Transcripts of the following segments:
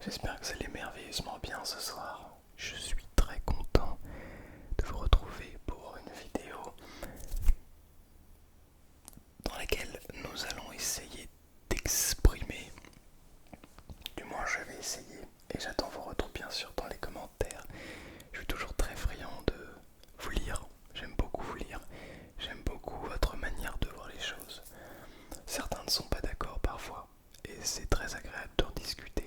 J'espère que vous allez merveilleusement bien ce soir. Je suis très content de vous retrouver pour une vidéo dans laquelle nous allons essayer d'exprimer, du moins je vais essayer, et j'attends vos retours bien sûr dans les commentaires. Je suis toujours très friand de vous lire, j'aime beaucoup vous lire, j'aime beaucoup votre manière de voir les choses. Certains ne sont pas d'accord parfois, et c'est très agréable d'en discuter.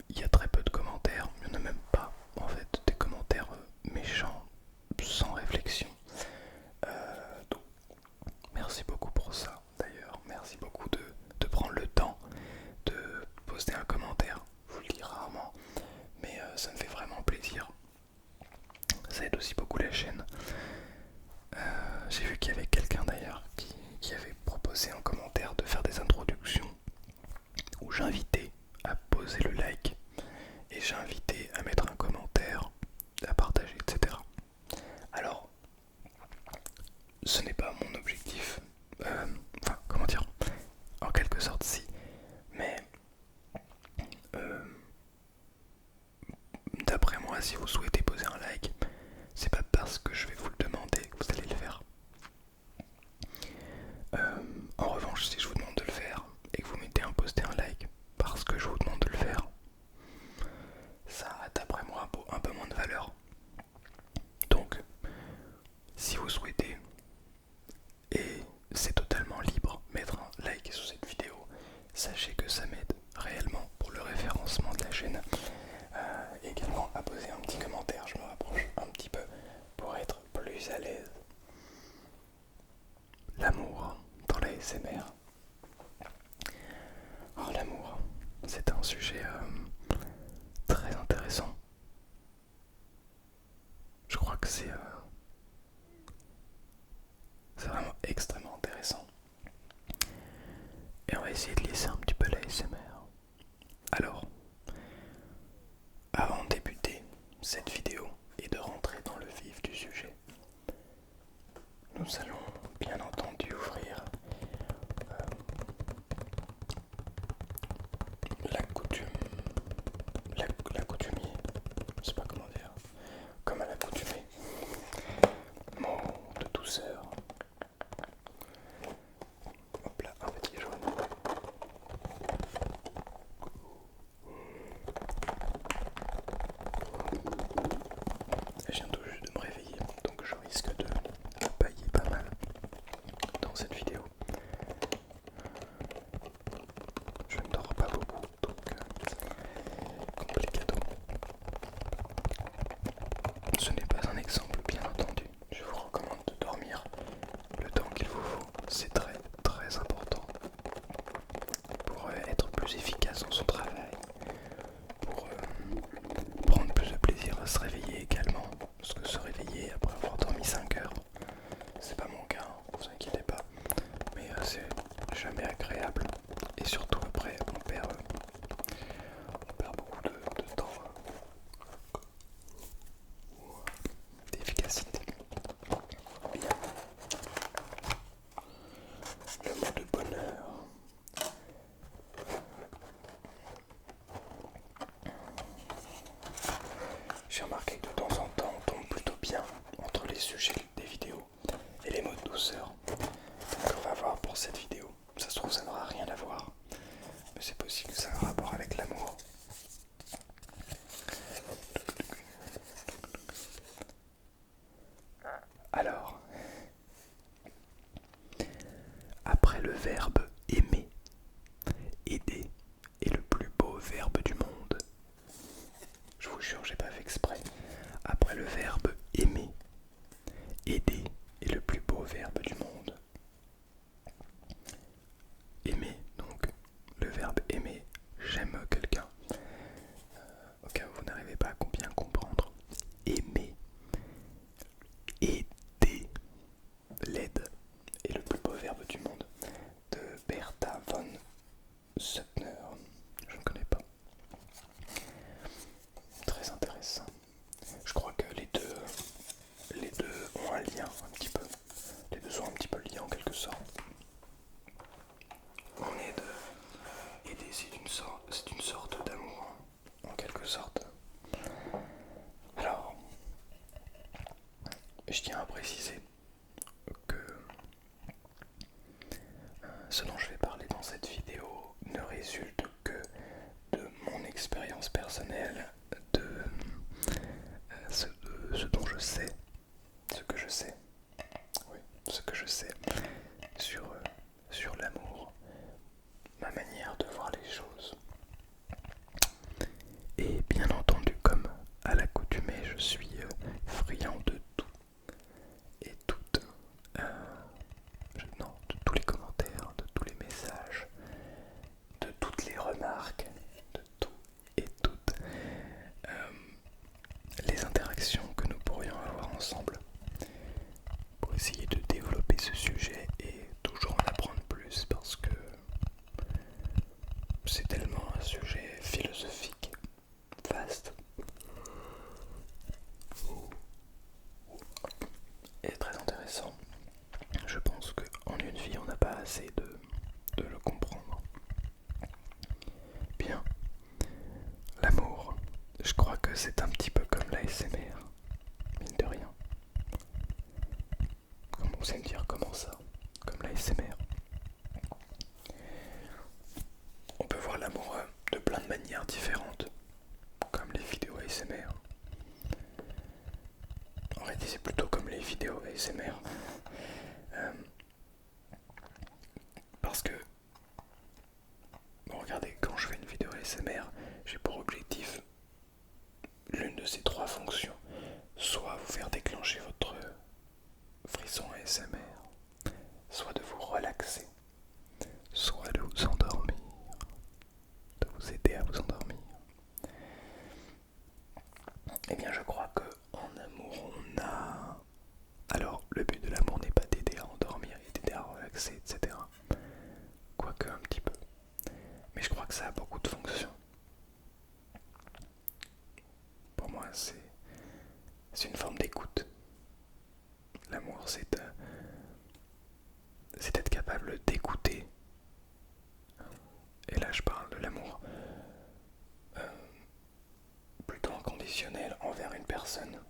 Il y a très peu de commentaires, il n'y en a même pas en fait, des commentaires méchants, sans réflexion. Donc merci beaucoup pour ça d'ailleurs, merci beaucoup de prendre le temps de poster un commentaire. Je vous le dis rarement, mais ça me fait vraiment plaisir. Ça aide aussi beaucoup la chaîne. J'ai vu qu'il y avait quelqu'un d'ailleurs qui avait proposé en commentaire de faire des introductions où j'invitais à poser le like et j'invitais à mettre un commentaire, à partager, etc. Alors, ce n'est pas mon objectif, enfin, comment dire, en quelque sorte si, mais d'après moi, si vous souhaitez poser un like, c'est pas parce que je vais vous le demander que vous allez le faire. En revanche, si je vous demande de le faire et que vous mettez poster un like parce que je vous demande de le faire, ça a d'après moi un peu moins de valeur. Donc, si vous souhaitez, et c'est totalement libre, mettre un like sous cette vidéo, sachez que ça m'aide réellement pour le référencement de la chaîne. Également à poser un petit commentaire, je me rapproche un petit peu pour être plus à l'aise. L'amour dans la SMR. Oh, l'amour, c'est un sujet très intéressant. Je crois que c'est vraiment extrêmement intéressant. Et on va essayer de laisser un petit peu la SMR. Alors, avant de débuter cette vidéo et de rentrer dans le vif du sujet, nous allons bien entendu ouvrir la coutume, la coutumier, je sais pas comment dire, comme à l'accoutumée, mot de douceur. Hop là, un petit jaune. Je viens tout juste de me réveiller, donc je risque de bailler pas mal dans cette vidéo. Je ne dors pas beaucoup, donc complicado. Ce n'est pas un exemple, bien entendu. Je vous recommande de dormir le temps qu'il vous faut. C'est très très important pour être plus efficace dans son travail, pour prendre plus de plaisir à se réveiller également. Parce que se réveiller après avoir dormi 5 heures, c'est pas mon cas, ne vous inquiétez pas. Mais c'est jamais agréable. Et surtout après, on perd beaucoup de temps, d'efficacité. Bien. Le mot de bonheur. J'ai remarqué que de temps en temps, on tombe plutôt bien entre les sujets des vidéos et les mots de douceur. Donc on va voir pour cette vidéo. Ça se trouve, ça n'aura rien à voir, mais c'est possible que ça ait un rapport avec l'amour. Alors, après le verbe aimer, aider est le plus beau verbe du monde. Je vous jure, j'ai pas fait exprès. Après le verbe aimer, aider est le plus beau verbe du monde. Aimer, donc le verbe aimer, j'aime quelqu'un. Au cas où vous n'arrivez pas à bien comprendre. Aimer, aider, l'aide est le plus beau verbe du monde. De Bertha von Suttner. Je ne connais pas. Très intéressant. Je crois que les deux ont un lien un petit peu. Les deux sont un petit peu liés en quelque sorte. On aide, aider, choses. Et bien entendu, comme à l'accoutumée, je suis friand de tout et toutes. Non, de tous les commentaires, de tous les messages, de toutes les remarques, de tout et toutes les interactions que nous pourrions avoir ensemble pour essayer de développer ce sujet et toujours en apprendre plus parce que c'est tellement un sujet philosophique, vaste et très intéressant. Je pense qu'en une vie on n'a pas assez de le comprendre. Bien, l'amour, je crois que c'est un petit peu comme l'ASMR, mine de rien. Comment vous allez me dire comment ça? Comme l'ASMR. On peut voir l'amour de plein de manières différentes, comme les vidéos ASMR. En réalité, c'est plutôt comme les vidéos ASMR. Parce que, bon, regardez, quand je fais une vidéo ASMR, j'ai pour objectif l'une de ces trois fonctions. Soit vous faire déclencher votre frisson ASMR, soit de vous relaxer, soit de vous endormir, de vous aider à vous endormir. Eh bien, je crois qu'en amour, on a... Alors, le but de l'amour n'est pas d'aider à endormir et d'aider à relaxer, etc. Quoique un petit peu. Mais je crois que ça a beaucoup de fonctions. Pour moi, c'est une forme d'écoute. L'amour, c'est être capable d'écouter. Et là, je parle de l'amour plutôt inconditionnel envers une personne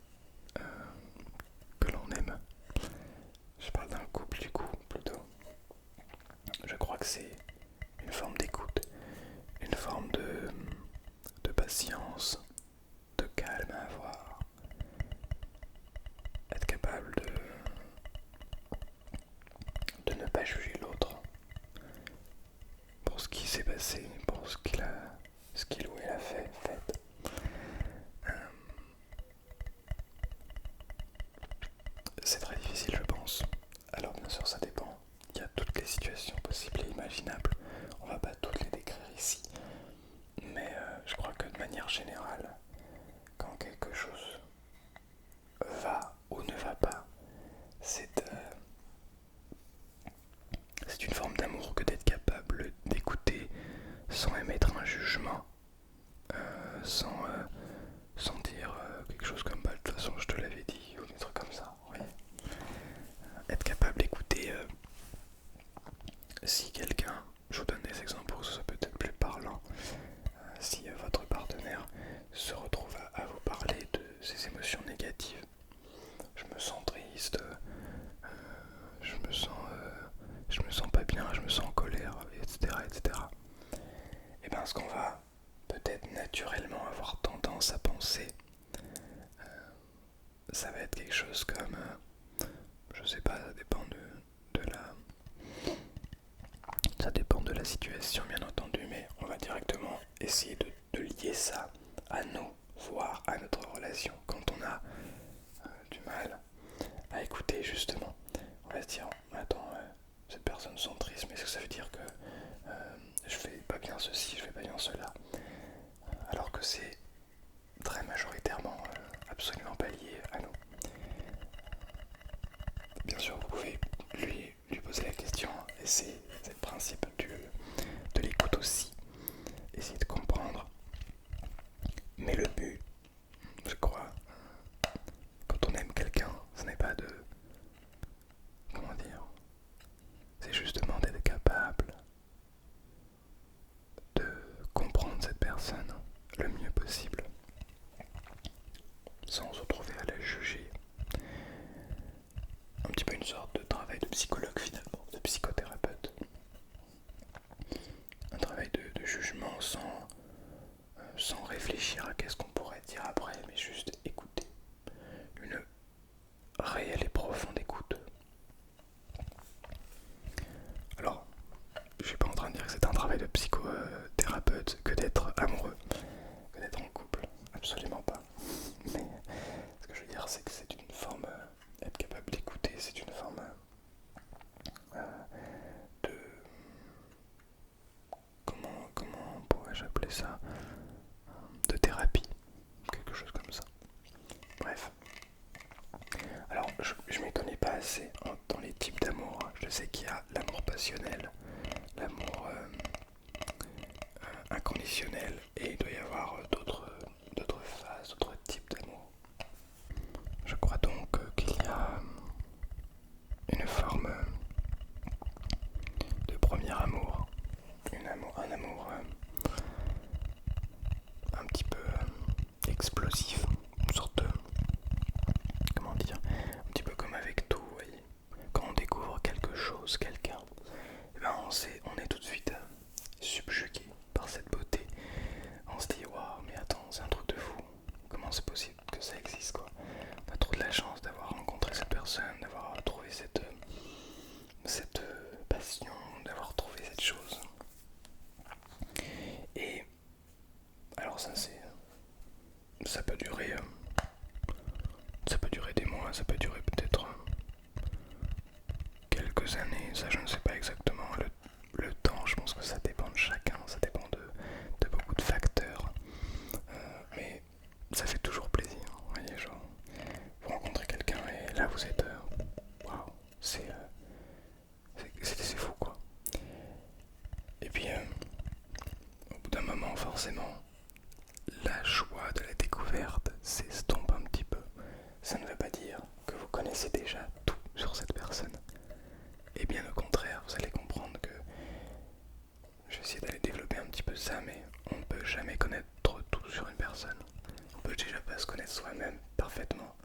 que l'on aime. Je parle d'un couple du coup, plutôt. Je crois que c'est une forme d'écoute, une forme de patience, de calme à avoir. Être capable de ne pas juger l'autre pour ce qui s'est passé, pour ce qu'il ou elle a fait. C'est très difficile, je pense. Alors bien sûr, ça dépend. Il y a toutes les situations possibles et imaginables. On va pas toutes les décrire ici. Mais je crois que de manière générale, quand quelque chose va ou ne va pas, c'est une forme d'amour que d'être capable d'écouter sans émettre un jugement, sans dire quelque chose comme bah, de toute façon je te l'avais dit ou des trucs comme ça. Oui. Être capable d'écouter si quelqu'un, je vous donne des exemples pour que ce soit peut-être plus parlant, si votre partenaire se retrouve à vous parler de ses émotions négatives, je me sens triste, je me sens pas bien, je me sens en colère, etc. etc. Et bien ce qu'on va peut-être naturellement avoir tendance à penser, ça va être quelque chose comme, je sais pas, ça dépend de la situation bien entendu, mais on va directement essayer de lier ça à nous, voire à notre relation. Quand on a du mal à écouter justement, on va se dire, attends, cette personne sent triste, mais est-ce que ça veut dire que je fais pas bien ceci, je fais pas bien cela, alors que c'est très majoritairement absolument pas lié à nous. Bien sûr, vous pouvez lui poser la question, et c'est le principe de l'écoute aussi, essayer de comprendre. Mais le but, je crois, quand on aime quelqu'un, ce n'est pas de... Comment dire? C'est justement d'être capable de comprendre cette personne le mieux possible, sans se retrouver à la juger. Un petit peu une sorte de travail de psychologue finalement, de psychothérapeute. Un travail de jugement sans réfléchir à qu'est-ce qu'on pourrait dire après, mais juste écouter. Une réelle et profonde écoute. Alors, je suis pas en train de dire que c'est un travail de psychothérapeute ça, de thérapie, quelque chose comme ça. Bref. Alors, je m'étonnais pas assez dans les types d'amour. Je sais qu'il y a l'amour passionnel, l'amour inconditionnel, et il doit y avoir d'autres phases, d'autres types d'amour. Je crois donc qu'il y a une forme de premier amour, un amour un petit peu explosif, une sorte de, comment dire, un petit peu comme avec tout, vous voyez. Quand on découvre quelque chose, quelqu'un, eh ben on est tout de suite subjugué par cette beauté. On se dit waouh, mais attends, c'est un truc de fou. Comment c'est possible que ça existe, quoi. On a trop de la chance d'avoir rencontré cette personne, d'avoir trouvé cette passion, d'avoir trouvé cette chose. Et alors ça peut durer des mois, ça peut durer peut-être quelques années, ça je ne sais pas exactement le temps, je pense que ça dépend de chacun, ça dépend de beaucoup de facteurs, mais ça fait toujours plaisir, vous voyez, genre, vous rencontrez quelqu'un et là vous êtes, waouh, c'est fou quoi. Et puis au bout d'un moment forcément, la joie de la découverte s'estompe un petit peu. Ça ne veut pas dire que vous connaissez déjà tout sur cette personne. Et bien au contraire, vous allez comprendre que je vais essayer d'aller développer un petit peu ça, mais on ne peut jamais connaître tout sur une personne. On peut déjà pas se connaître soi-même parfaitement.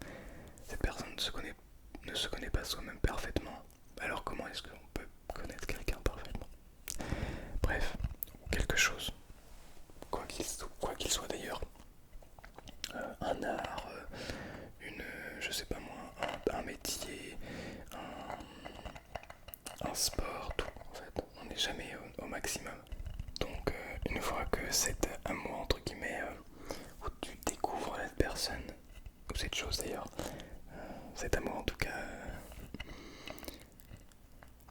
Cette personne ne se connaît pas soi-même parfaitement. Alors comment est-ce qu'on peut connaître quelqu'un parfaitement? Bref, quelque chose, quoi qu'il soit d'ailleurs, un art, je sais pas moi, un métier, un sport, tout en fait, on n'est jamais au maximum. Donc une fois que cet amour entre guillemets, où tu découvres cette personne, ou cette chose d'ailleurs, cet amour en tout cas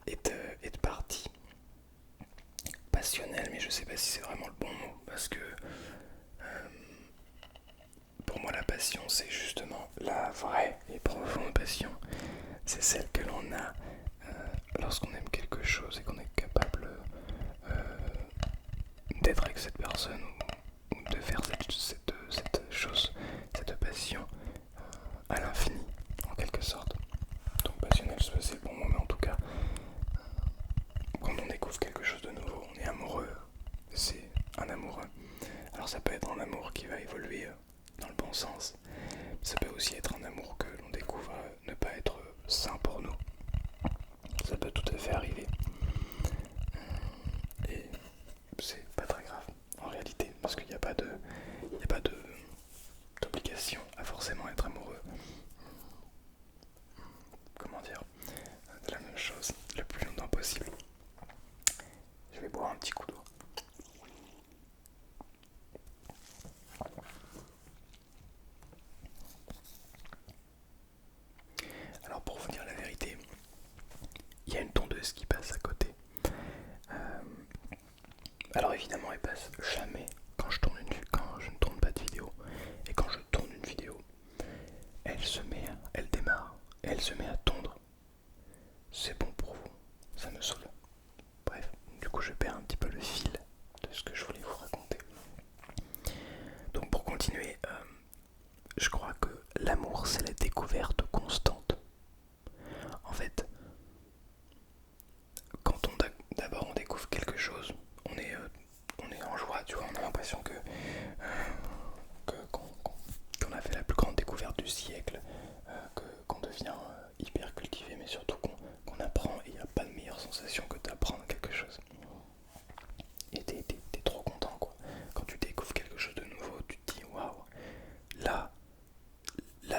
est parti. Passionnel, mais je sais pas si c'est vraiment le bon mot, parce que pour moi la passion c'est justement la vraie et profonde passion. C'est celle que l'on a lorsqu'on aime quelque chose et qu'on est capable d'être avec cette personne ou de faire cette chose, cette passion à l'infini en quelque sorte. Donc passionnel c'est le bon mot, mais en tout cas quand on découvre quelque chose de nouveau, on est amoureux, c'est un amoureux. Alors ça peut être un amour qui va évoluer dans le bon sens, ça peut aussi être un amour que l'on découvre ne pas être sain pour nous. Ça peut tout à fait arriver. Et c'est pas très grave en réalité, parce qu'il n'y a pas d'obligation à forcément être amoureux. Comment dire, de la même chose le plus longtemps possible. Je vais boire un petit coup d'eau. Alors pour vous dire la vérité, il y a une tondeuse qui passe à côté. Alors évidemment elle passe jamais quand je ne tourne pas de vidéo. Et quand je tourne une vidéo, elle démarre, et elle se met à tondre. C'est bon pour vous, ça me saoule. Bref, du coup je perds un petit peu le fil de ce que je voulais vous raconter. Donc pour continuer, je crois que l'amour c'est la découverte constante. En fait, quand d'abord on découvre quelque chose, on est en joie, tu vois, on a l'impression qu'on a fait la plus grande découverte du siècle, qu'on devient hyper cultivé, mais surtout qu'on apprend, et il n'y a pas de meilleure sensation que d'apprendre quelque chose. Et t'es trop content quoi. Quand tu découvres quelque chose de nouveau, tu te dis waouh, là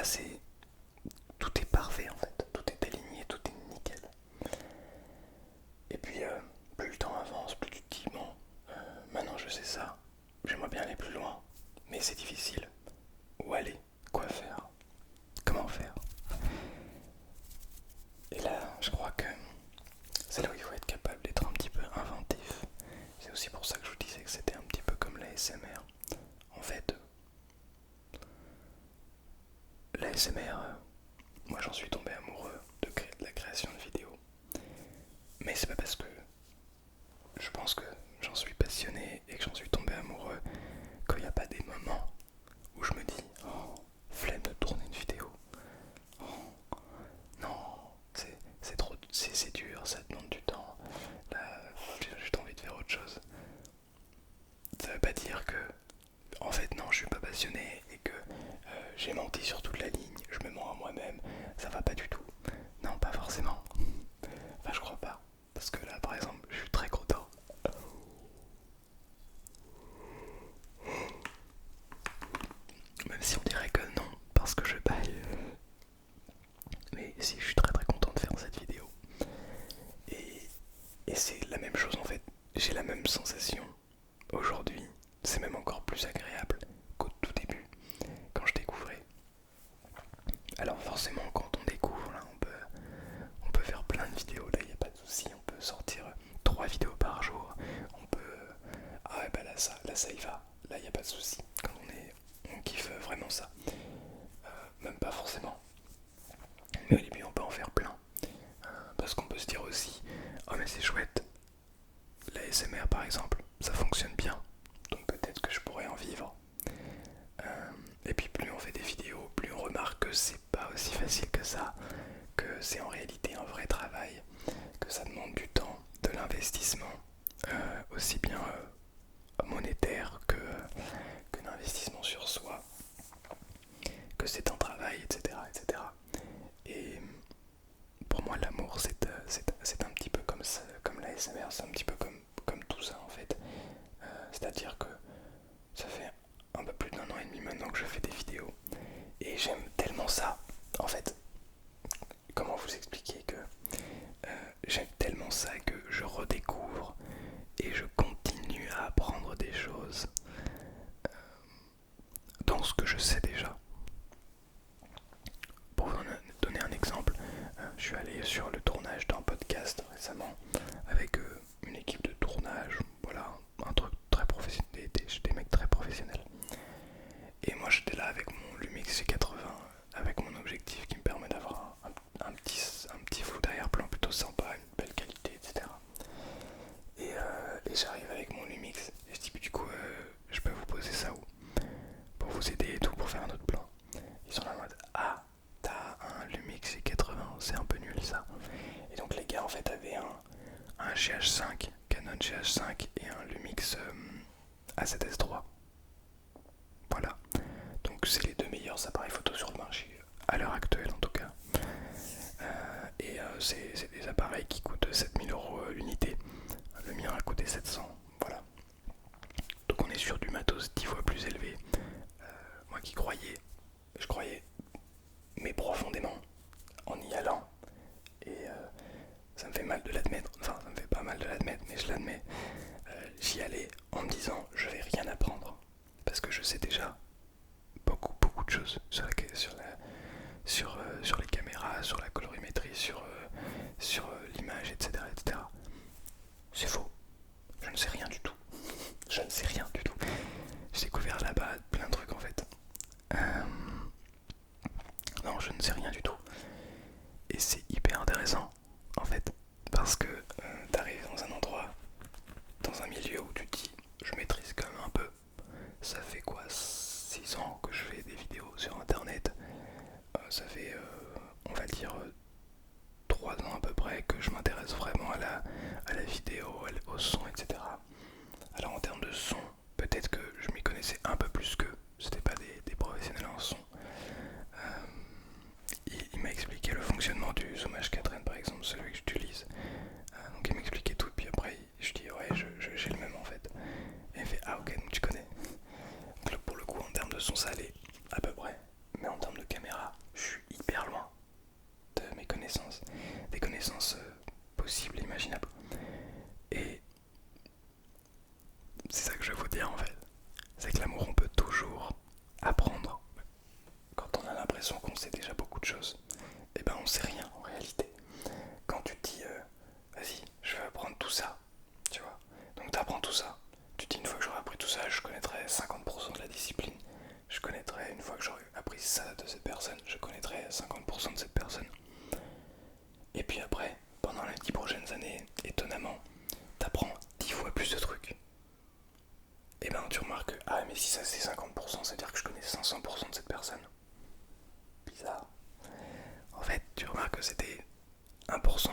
c'est tout est parfait en fait, tout est aligné, tout est nickel. Et puis plus le temps avance, plus tu te dis bon, maintenant je sais ça, j'aimerais bien aller plus loin, mais c'est difficile. Où aller? Quoi faire? Comment faire? Et là, je crois que c'est là où il faut être capable d'être un petit peu inventif. C'est aussi pour ça que je vous disais que c'était un petit peu comme l'ASMR. En fait, l'ASMR, moi j'en suis tombé amoureux de la création de vidéos. Mais c'est pas parce que je pense que j'en suis passionné et que j'en suis tombé amoureux qu'il n'y a pas des moments où je me dis oh, flemme de tourner une vidéo. Oh, non, c'est trop, c'est dur, ça demande du temps. Là, j'ai envie de faire autre chose. Ça veut pas dire que, en fait, non, je suis pas passionné et que j'ai menti sur toute la ligne, je me mens à moi-même. Ça va pas du tout. Non, pas forcément. Enfin, je crois pas. Parce que là, par exemple, je suis très content. Même si on dirait que non, parce que je baille. Mais si, je suis très très content de faire cette vidéo. Et, et c'est la même chose en fait. J'ai la même sensation aujourd'hui. C'est même encore plus agréable qu'au tout début, quand je découvrais. Alors forcément, quand on découvre, là, on peut faire plein de vidéos. Là, il n'y a pas de souci. On peut sortir 3 vidéos par jour. On peut... Ah ouais, bah là, ça y va. Là, il n'y a pas de souci. Quand on kiffe vraiment ça. Même pas forcément. Mais au début, on peut en faire plein. Parce qu'on peut se dire aussi, oh mais c'est chouette, la SMR par exemple, ça fonctionne bien, donc peut-être que je pourrais en vivre. Et puis plus on fait des vidéos, plus on remarque que c'est pas aussi facile que ça, que c'est en réalité un vrai travail, que ça demande du temps, de l'investissement, aussi bien monétaire que d'investissement sur soi, que c'est un travail, etc. etc. Et pour moi l'amour c'est un petit peu comme ça, comme la SMR, c'est un petit peu comme tout ça en fait. C'est-à-dire que ça fait un peu plus d'un an et demi maintenant que je fais des vidéos et j'aime tellement ça. En fait, comment vous expliquer que j'aime tellement ça que je redécouvre et je continue à apprendre des choses dans ce que je sais déjà. Pour vous donner un exemple, je suis allé sur le tournage d'un podcast récemment avec une équipe de tournage, voilà, un truc très professionnel, des mecs très professionnels. Et moi j'étais là avec mon Lumix G80, avec mon objectif qui me permet d'avoir un petit fou d'arrière-plan plutôt sympa, une belle qualité, etc. Et j'arrive avec mon Lumix et je dis du coup je peux vous poser ça où pour vous aider et tout, pour faire un autre plan. Ils sont là en mode ah t'as un Lumix G80, c'est un peu nul ça. Et donc les gars en fait avaient un GH5, Canon GH5 et un Lumix A7S3. Voilà, donc c'est les deux meilleurs appareils photo sur le marché, à l'heure actuelle en tout cas. C'est des appareils qui coûtent 7 000 € l'unité. Le mien a coûté 700, voilà. Donc on est sur du matos 10 fois plus élevé. Moi qui croyais, je croyais, mais profondément, en y allant. Et ça me fait mal de l'admettre, enfin ça me fait pas mal de l'admettre, mais je l'admets. J'y allais en me disant je vais rien apprendre. Parce que je sais déjà beaucoup de choses sur les caméras, sur la colorimétrie, sur l'image, etc., etc. C'est faux. Je ne sais rien du tout. Je ne sais rien du tout. J'ai découvert là-bas plein de trucs en fait. Non, je ne sais rien du tout. Et c'est hyper intéressant en fait. Parce que t'arrives dans un endroit, dans un milieu où tu te dis je maîtrise quand même un peu. Ça fait quoi 6 ans que je fais des vidéos sur internet. Ça fait on va dire 3 ans à peu près que je m'intéresse vraiment à la vidéo, au son, etc. Alors en termes de son, peut-être que je m'y connaissais un peu plus qu'eux. C'était pas des professionnels en son. Il m'a expliqué le fonctionnement du Zoom H4n par exemple, celui que j'utilise. Donc il m'expliquait tout, puis après je dis ouais j'ai le même en fait. Et il me fait ah ok donc tu connais. Donc pour le coup en termes de son ça allait à peu près. Mais en termes de caméra, je suis hyper loin de mes connaissances. Des connaissances possibles et imaginables. Et c'est ça que je veux vous dire en fait. C'est que l'amour on peut toujours apprendre. Quand on a l'impression qu'on sait déjà beaucoup de choses, et ben on sait rien en réalité. Quand tu te dis vas-y je vais apprendre tout ça, tu vois. Donc tu apprends tout ça. Tu te dis une fois que j'aurai appris tout ça, je connaîtrai et ben tu remarques que, ah mais si ça c'est 50%, ça veut dire que je connais 500% de cette personne. Bizarre. En fait, tu remarques que c'était 1%.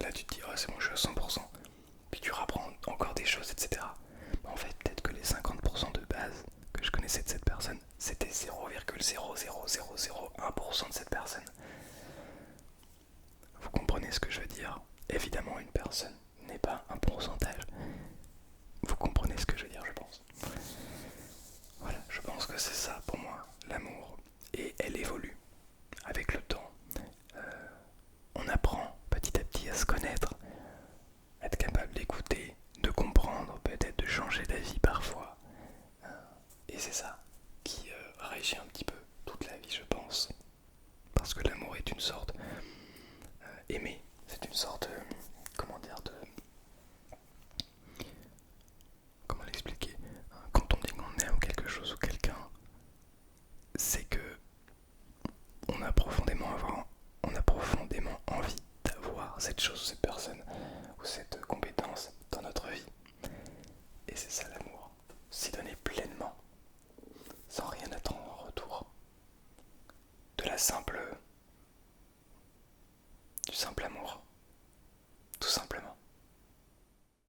Là tu te dis, oh c'est bon, je suis à 100%. Puis tu rapprends encore des choses, etc. Mais en fait, peut-être que les 50% de base que je connaissais de cette personne, c'était 0,00001% de cette personne. Vous comprenez ce que je veux dire? Évidemment, une personne n'est pas un pourcentage. Vous comprenez ce que je veux dire, je pense. Voilà, je pense que c'est ça pour moi, l'amour. Et elle évolue avec le temps. On apprend petit à petit à se connaître, à être capable d'écouter, de comprendre, peut-être de changer d'avis parfois. Et c'est ça qui régit un petit peu toute la vie, je pense. Parce que l'amour est une sorte aimer, c'est une sorte, comment dire, de... Comment l'expliquer? Quand on dit qu'on aime quelque chose ou quelqu'un, c'est que on a profondément envie d'avoir cette chose, cette personne ou cette compétence dans notre vie. Et c'est ça l'amour. S'y donner pleinement, sans rien attendre en retour. De la simple